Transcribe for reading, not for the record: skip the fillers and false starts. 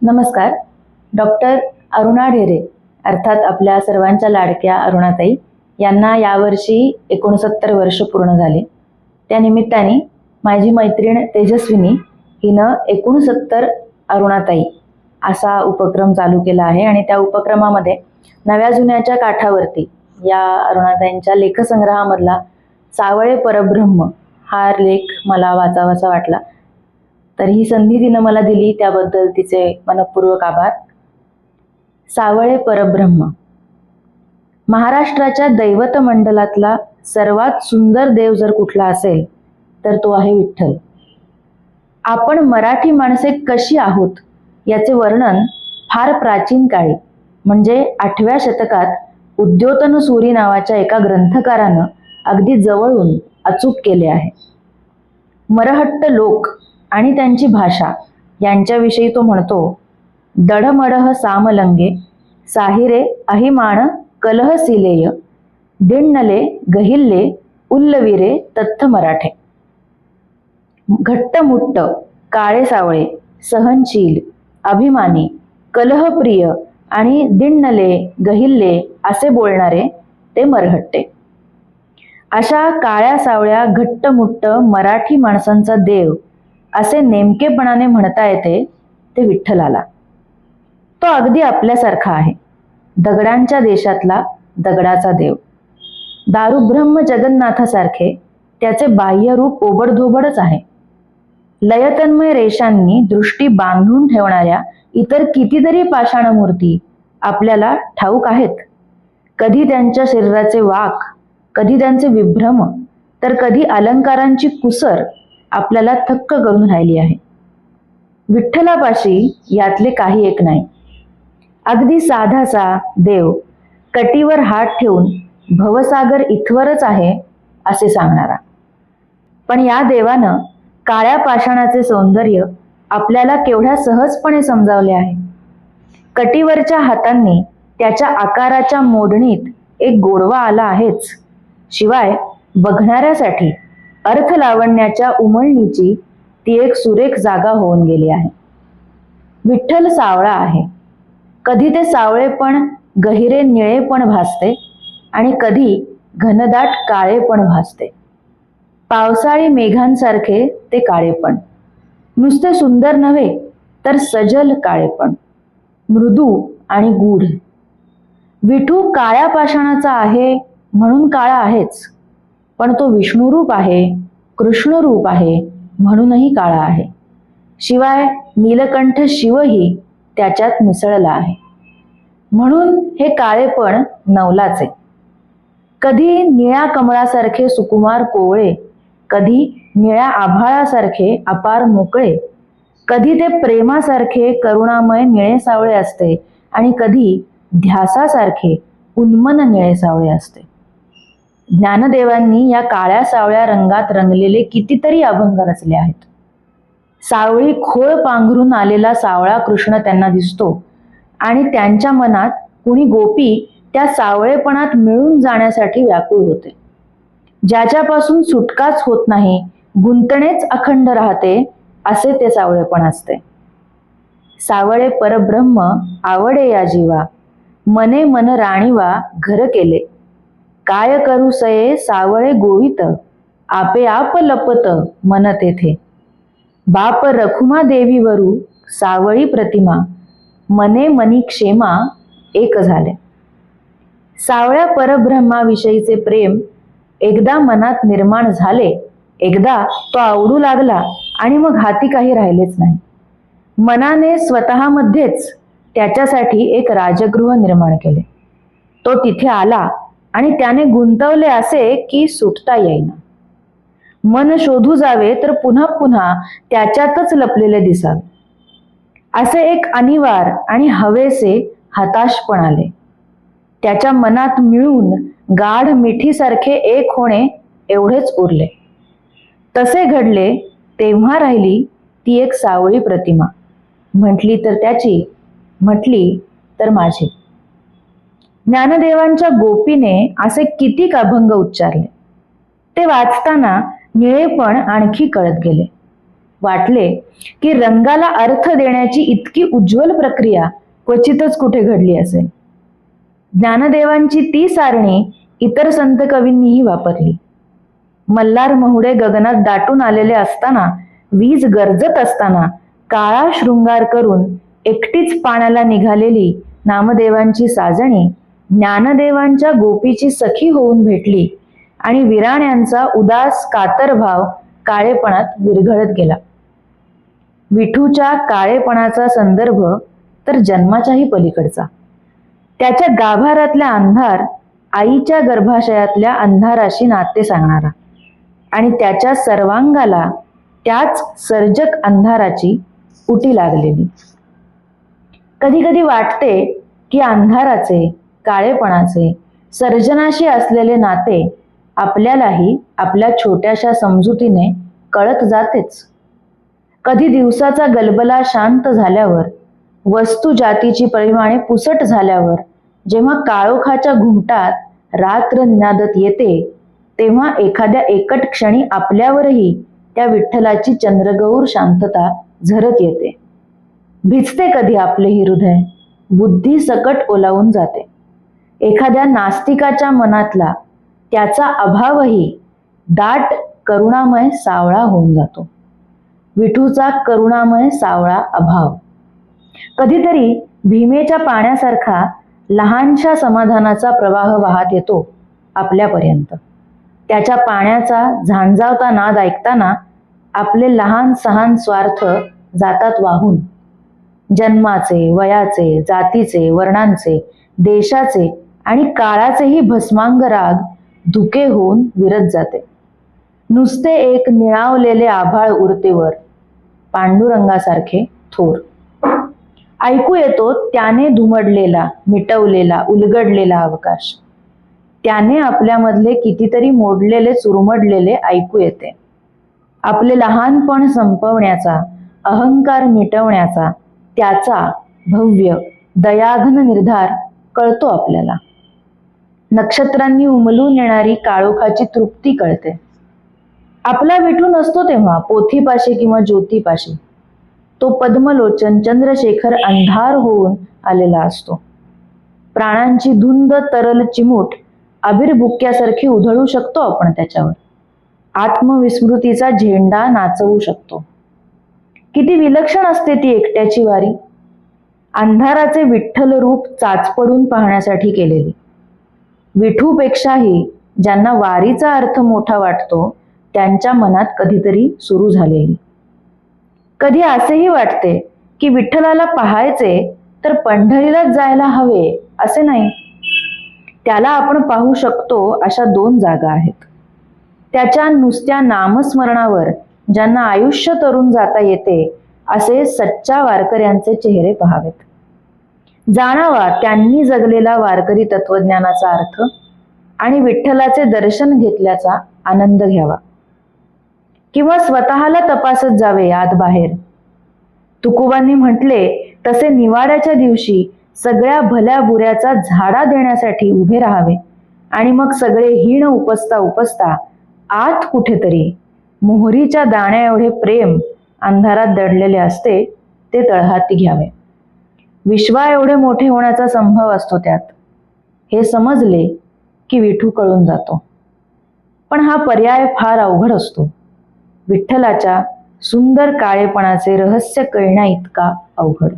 नमस्कार. डॉक्टर अरुणा ढेरे अर्थात आपल्या सर्वांच्या लाडक्या अरुणाताई यांना यावर्षी 69 वर्ष पूर्ण झाले. त्या निमित्ताने माझी मैत्रीण तेजस्विनी हिनं 69 अरुणाताई असा उपक्रम चालू केला आहे आणि त्या उपक्रमामध्ये नव्या जुन्याच्या काठावरती या अरुणाताईंच्या लेखसंग्रहामधला सावळे परब्रह्म हा लेख मला वाचावासा वाटला. तर ही संधी तिनं मला दिली त्याबद्दल तिचे मनपूर्वक आभार. सावळे परब्रह्म. महाराष्ट्राच्या दैवत मंडलातला सर्वात सुंदर देव जर कुठला असेल तर तो आहे विठ्ठल. आपण मराठी माणसे कशी आहोत याचे वर्णन फार प्राचीन काळी म्हणजे 8व्या शतकात उद्योतन सूरी नावाच्या एका ग्रंथकारानं अगदी जवळून अचूक केले आहे. मरहट्ट लोक आणि त्यांची भाषा यांच्याविषयी तो म्हणतो, दढमडह सामलंगे साहिरे अहिमाण कलहसिलेय दिण्णले गहिल्ले उल्लविरे तत्थ मराठे. घट्टमुट्ट काळे सावळे सहनशील अभिमानी कलहप्रिय आणि दिण्णले गहिल्ले असे बोलणारे ते मरहट्टे. अशा काळ्या सावळ्या घट्टमुट्ट मराठी माणसांचा देव असे नेमकेपणाने म्हणता येते ते विठ्ठलाला. तो अगदी आपल्यासारखा आहे, दगडांच्या देशातला दगडाचा देव. दारुब्रह्म जगन्नाथासारखे त्याचे बाह्य रूप ओबडधोबडच आहे. लयतन्मय रेषांनी दृष्टी बांधून ठेवणाऱ्या इतर कितीतरी पाषाणमूर्ती आपल्याला ठाऊक आहेत. कधी त्यांच्या शरीराचे वाक, कधी त्यांचे विभ्रम, तर कधी अलंकारांची कुसर आपल्याला थक्क करून राहिली आहे. विठ्ठलापाशी यातले काही एक नाही. अगदी साधासा देव कटीवर हात ठेवून भवसागर इथवरच आहे असे सांगणारा. पण या देवानं काळ्या पाषाणाचे सौंदर्य आपल्याला केवढ्या सहजपणे समजावले आहे. कटीवरच्या हातांनी त्याच्या आकाराच्या मोडणीत एक गोडवा आला आहेच, शिवाय बघणाऱ्यासाठी अर्थ लावण्याच्या उमळणीची ती एक सुरेख जागा होऊन गेली आहे. विठ्ठल सावळा आहे. कधी ते सावळेपण गहिरे निळेपण भासते आणि कधी घनदाट काळेपण भासते. पावसाळी मेघांसारखे ते काळेपण. नुसते सुंदर नव्हे तर सजल काळेपण, मृदू आणि गूढ. विठू काळ्या पाषाणाचा आहे म्हणून काळा आहेच, पण तो विष्णुरूप आहे, कृष्णरूप आहे म्हणूनही काळा आहे. शिवाय नीलकंठ शिवही त्याच्यात मिसळला आहे, म्हणून हे काळेपण नवलाचे. कधी निळ्या कमळासारखे सुकुमार कोवळे, कधी निळ्या आभाळासारखे अपार मोकळे, कधी ते प्रेमासारखे करुणामय निळे सावळे असते आणि कधी ध्यासासारखे उन्मन निळे सावळे असते. ज्ञानदेवांनी या काळ्या सावळ्या रंगात रंगलेले कितीतरी अभंग रचले आहेत. सावळी खोळ पांघरून आलेला सावळा कृष्ण त्यांना दिसतो आणि त्यांच्या मनात कुणी गोपी त्या सावळेपणात मिळून जाण्यासाठी व्याकुळ होते. ज्याच्यापासून सुटकाच होत नाही, गुंतणेच अखंड राहते, असे ते सावळेपण असते. सावळे परब्रह्म आवडे या जीवा, मने मन राणीवा घर केले. काय करू सये सावळे गोवित, आपे आप लपत मन तेथे. बाप रखुमा देवीवरू सावळी प्रतिमा, मने मनी क्षेमा एक झाले. सावळ्या परब्रह्माविषयीचे प्रेम एकदा मनात निर्माण झाले, एकदा तो आवडू लागला आणि मग हाती काही राहिलेच नाही. मनाने स्वतःमध्येच त्याच्यासाठी एक राजगृह निर्माण केले. तो तिथे आला आणि त्याने गुंतवले असे की सुटता येईना. मन शोधू जावे तर पुन्हा पुन्हा त्याच्यातच लपलेले दिसावे. असे एक अनिवार आणि हवेसे हताशपण आले. त्याच्या मनात मिळून गाढ मिठीसारखे एक होणे एवढेच उरले. तसे घडले तेव्हा राहिली ती एक सावळी प्रतिमा, म्हटली तर त्याची, म्हटली तर माझी. ज्ञानदेवांच्या गोपीने असे कितीक अभंग उच्चारले. ते वाचताना निळेपण आणखी कळत गेले. वाटले की रंगाला अर्थ देण्याची इतकी उज्ज्वल प्रक्रिया क्वचितच कुठे घडली असेल. ज्ञानदेवांची ती सारणी इतर संत कवींनीही वापरली. मल्हार महुडे गगनात दाटून आलेले असताना, वीज गरजत असताना काळा शृंगार करून एकटीच पाण्याला निघालेली नामदेवांची साजणी ज्ञानदेवांच्या गोपीची सखी होऊन भेटली आणि विराण्यांचा उदास कातर भाव काळेपणात विरघळत गेला. विठूच्या काळेपणाचा संदर्भ तर जन्माच्याही पलीकडचा. त्याच्या गाभारातल्या अंधार आईच्या गर्भाशयातल्या अंधाराशी नाते सांगणारा आणि त्याच्या सर्वांगाला त्याच सर्जक अंधाराची उटी लागलेली. कधी कधी वाटते की अंधाराचे, काळेपणाचे सर्जनाशी असलेले नाते आपल्यालाही आपल्या छोट्याशा समजुतीने कळत जातेच. कधी दिवसाचा गलबला शांत झाल्यावर, वस्तू जातीची परिमाणे पुसट झाल्यावर, जेव्हा काळोखाच्या घुमटात रात्र निनादत येते, तेव्हा एखाद्या एकट क्षणी आपल्यावरही त्या विठ्ठलाची चंद्रगौर शांतता झरत येते. भिजते कधी आपलेही हृदय, बुद्धी सकट ओलावून जाते. एखाद्या नास्तिकाच्या मनातला त्याचा अभावही दाट करुणामय सावळा होऊन जातो. विठूचा करुणामय सावळा अभाव कधीतरी भीमेच्या पाण्यासारखा लहानशा समाधानाचा प्रवाह वाहत येतो आपल्यापर्यंत. त्याच्या पाण्याचा झांझावता नाद ऐकताना आपले लहान सहान स्वार्थ जातात वाहून. जन्माचे, वयाचे, जातीचे, वर्णांचे, देशाचे आणि काळाचेही भस्मांग राग धुके होऊन विरत जाते. नुसते एक निळावलेले आभाळ उरते वर, पांडुरंगासारखे थोर. ऐकू येतो त्याने धुमडलेला, मिटवलेला, उलगडलेला अवकाश. त्याने आपल्यामधले कितीतरी मोडलेले, चुरमडलेले ऐकू येते. आपले लहानपण संपवण्याचा, अहंकार मिटवण्याचा त्याचा भव्य दयाघन निर्धार कळतो आपल्याला. नक्षत्रांनी उमलून येणारी काळोखाची तृप्ती कळते. आपला विठू नसतो तेव्हा पोथीपाशी किंवा ज्योतीपाशी. तो पद्मलोचन चंद्रशेखर अंधार होऊन आलेला असतो. प्राणांची धुंद तरल चिमूट अभिर्भुक्यासारखी उधळू शकतो आपण त्याच्यावर. आत्मविस्मृतीचा झेंडा नाचवू शकतो. किती विलक्षण असते ती एकट्याची वारी, अंधाराचे विठ्ठल रूप चाचपडून पाहण्यासाठी केलेली. विठूपेक्षाही ज्यांना वारीचा अर्थ मोठा वाटतो त्यांच्या मनात कधीतरी सुरू झालेली. कधी असेही वाटते की विठ्ठलाला पाहायचे तर पंढरीलाच जायला हवे असे नाही. त्याला आपण पाहू शकतो अशा दोन जागा आहेत. त्याच्या नुसत्या नामस्मरणावर ज्यांना आयुष्य तरून जाता येते असे सच्चा वारकऱ्यांचे चेहरे पहावेत. जाणावा त्यांनी जगलेला वारकरी तत्वज्ञानाचा अर्थ आणि विठ्ठलाचे दर्शन घेतल्याचा आनंद घ्यावा. किंवा स्वतःला तपासत जावे आत बाहेर. तुकोबांनी म्हटले तसे निवाड्याच्या दिवशी सगळ्या भल्या बुऱ्याचा झाडा देण्यासाठी उभे राहावे आणि मग सगळे हीन उपसता उपसता आत कुठेतरी मोहरीच्या दाण्या एवढे प्रेम अंधारात दडलेले असते ते तळहाती घ्यावे. विश्वा एवढे मोठे होण्याचा संभव असतो त्यात. हे समजले की विठू कळून जातो. पण हा पर्याय फार अवघड असतो. विठ्ठलाच्या सुंदर काळेपणाचे रहस्य कळण्या इतका अवघड.